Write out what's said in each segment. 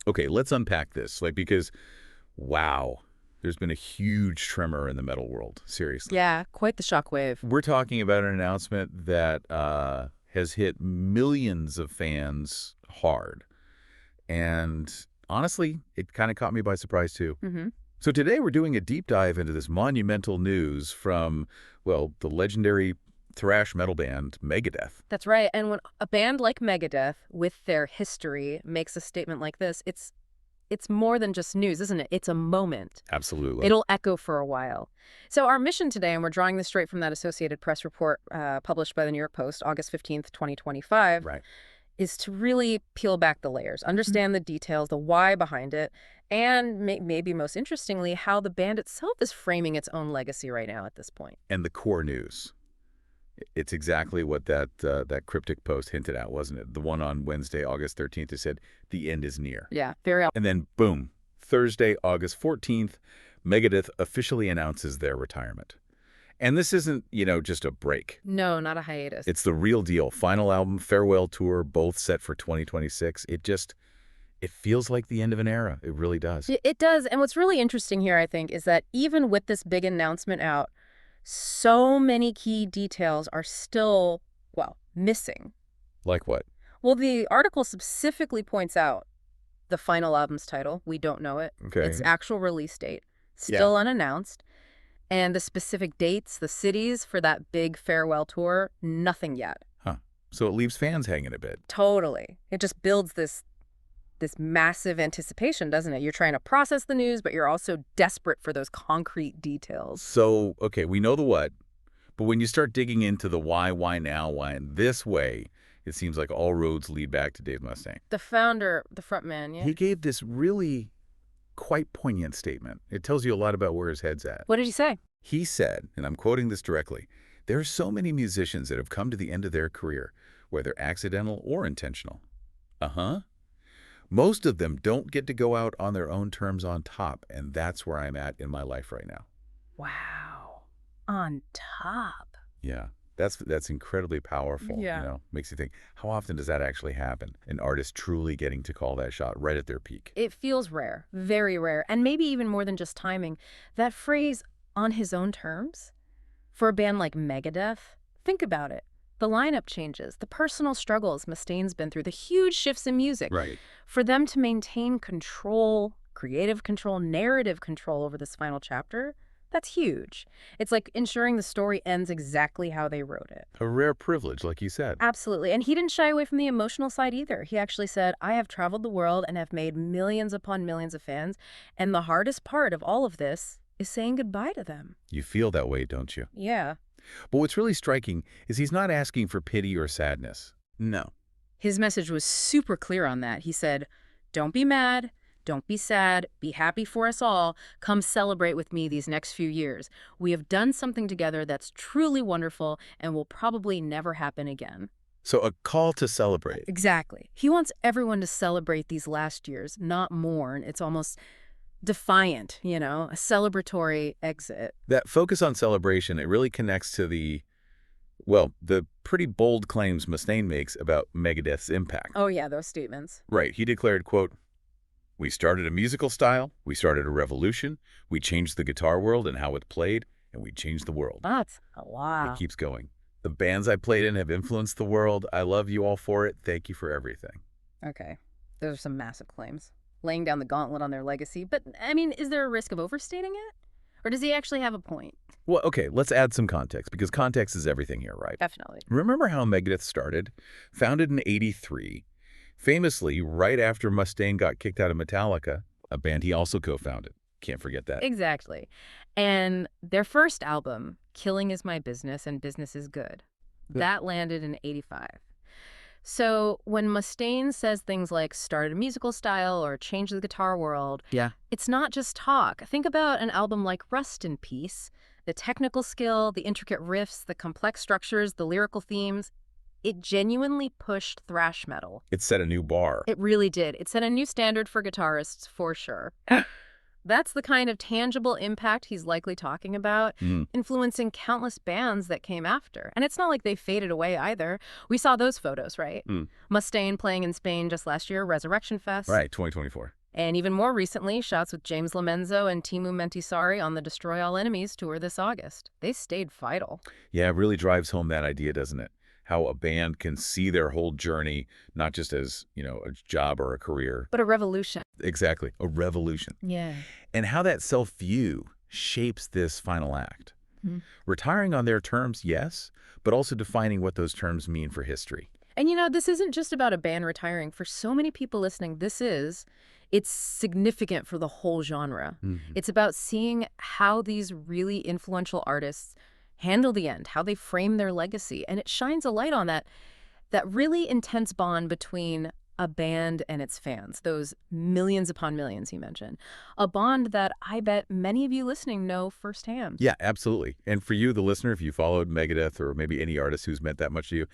Okay, let's unpack this, because, wow, there's been a huge tremor in the metal world, seriously. Yeah, quite the shockwave. We're talking about an announcement that has hit millions of fans hard. And honestly, it kind of caught me by surprise, too. Hmm. So today we're doing a deep dive into this monumental news from, well, the legendary thrash metal band Megadeth. That's right. And when a band like Megadeth, with their history, makes a statement like this, it's more than just news, isn't it? It's a moment. Absolutely. It'll echo for a while. So our mission today, and we're drawing this straight from that Associated Press report published by the New York Post, August 15th, 2025, Right. is to really peel back the layers, understand the details, the why behind it, and maybe most interestingly, how the band itself is framing its own legacy right now at this point. And the core news. It's exactly what that cryptic post hinted at, wasn't it? The one on Wednesday, August 13th, it said, the end is near. Yeah, very. And then, boom, Thursday, August 14th, Megadeth officially announces their retirement. And this isn't, just a break. No, not a hiatus. It's the real deal. Final album, farewell tour, both set for 2026. It feels like the end of an era. It really does. It does. And what's really interesting here, I think, is that even with this big announcement out, so many key details are still, well, missing. Like what? Well, the article specifically points out the final album's title. We don't know it. Okay. Its actual release date, still unannounced. And the specific dates, the cities for that big farewell tour, nothing yet. Huh. So it leaves fans hanging a bit. Totally. It just builds this massive anticipation, doesn't it? You're trying to process the news, but you're also desperate for those concrete details. So, okay, we know the what, but when you start digging into the why now, why in this way, it seems like all roads lead back to Dave Mustaine. The founder, the frontman, yeah? He gave this really quite poignant statement. It tells you a lot about where his head's at. What did he say? He said, and I'm quoting this directly, there are so many musicians that have come to the end of their career, whether accidental or intentional. Uh-huh. Most of them don't get to go out on their own terms on top, and that's where I'm at in my life right now. Wow. On top. Yeah, that's incredibly powerful. Yeah. Makes you think, how often does that actually happen? An artist truly getting to call that shot right at their peak. It feels rare, very rare, and maybe even more than just timing. That phrase, on his own terms, for a band like Megadeth, think about it. The lineup changes, the personal struggles Mustaine's been through, the huge shifts in music. Right. For them to maintain control, creative control, narrative control over this final chapter, that's huge. It's like ensuring the story ends exactly how they wrote it. A rare privilege, like you said. Absolutely. And he didn't shy away from the emotional side either. He actually said, I have traveled the world and have made millions upon millions of fans. And the hardest part of all of this is saying goodbye to them. You feel that way, don't you? Yeah. But what's really striking is he's not asking for pity or sadness. No. His message was super clear on that. He said, don't be mad. Don't be sad. Be happy for us all. Come celebrate with me these next few years. We have done something together that's truly wonderful and will probably never happen again. So a call to celebrate. Exactly. He wants everyone to celebrate these last years, not mourn. It's almost defiant, a celebratory exit. That focus on celebration, it really connects to the pretty bold claims Mustaine makes about Megadeth's impact. Oh, yeah, those statements. Right. He declared, quote, we started a musical style, we started a revolution, we changed the guitar world and how it's played, and we changed the world. That's a lot. It keeps going. The bands I played in have influenced the world. I love you all for it. Thank you for everything. Okay. Those are some massive claims. Laying down the gauntlet on their legacy. But, I mean, is there a risk of overstating it? Or does he actually have a point? Well, okay, let's add some context, because context is everything here, right? Definitely. Remember how Megadeth started? Founded in '83, famously right after Mustaine got kicked out of Metallica, a band he also co-founded. Can't forget that. Exactly. And their first album, Killing Is My Business and Business Is Good, that landed in '85. So when Mustaine says things like start a musical style or change the guitar world, it's not just talk. Think about an album like Rust in Peace. The technical skill, the intricate riffs, the complex structures, the lyrical themes. It genuinely pushed thrash metal. It set a new bar. It really did. It set a new standard for guitarists, for sure. That's the kind of tangible impact he's likely talking about, Mm. influencing countless bands that came after. And it's not like they faded away either. We saw those photos, right? Mm. Mustaine playing in Spain just last year, Resurrection Fest. Right, 2024. And even more recently, shots with James Lomenzo and Timu Mentisari on the Destroy All Enemies tour this August. They stayed vital. Yeah, it really drives home that idea, doesn't it? How a band can see their whole journey, not just as, a job or a career. But a revolution. Exactly, a revolution. Yeah. And how that self-view shapes this final act. Retiring on their terms, yes, but also defining what those terms mean for history. And this isn't just about a band retiring. For so many people listening, it's significant for the whole genre. It's about seeing how these really influential artists handle the end, how they frame their legacy. And it shines a light on that really intense bond between a band and its fans, those millions upon millions you mentioned. A bond that I bet many of you listening know firsthand. Yeah, absolutely. And for you, the listener, if you followed Megadeth or maybe any artist who's meant that much to you,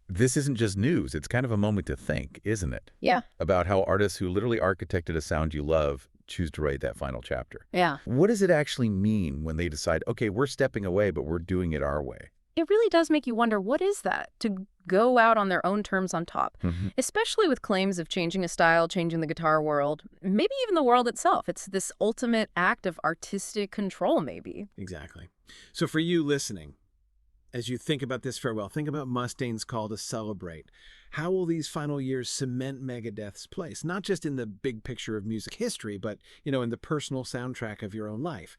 this isn't just news. It's kind of a moment to think, isn't it? Yeah. About how artists who literally architected a sound you love choose to write that final chapter. Yeah. What does it actually mean when they decide, okay, we're stepping away, but we're doing it our way? It really does make you wonder, what is that? To go out on their own terms on top, especially with claims of changing a style, changing the guitar world, maybe even the world itself. It's this ultimate act of artistic control, maybe. Exactly. So for you listening, as you think about this farewell, think about Mustaine's call to celebrate. How will these final years cement Megadeth's place, not just in the big picture of music history, but, in the personal soundtrack of your own life?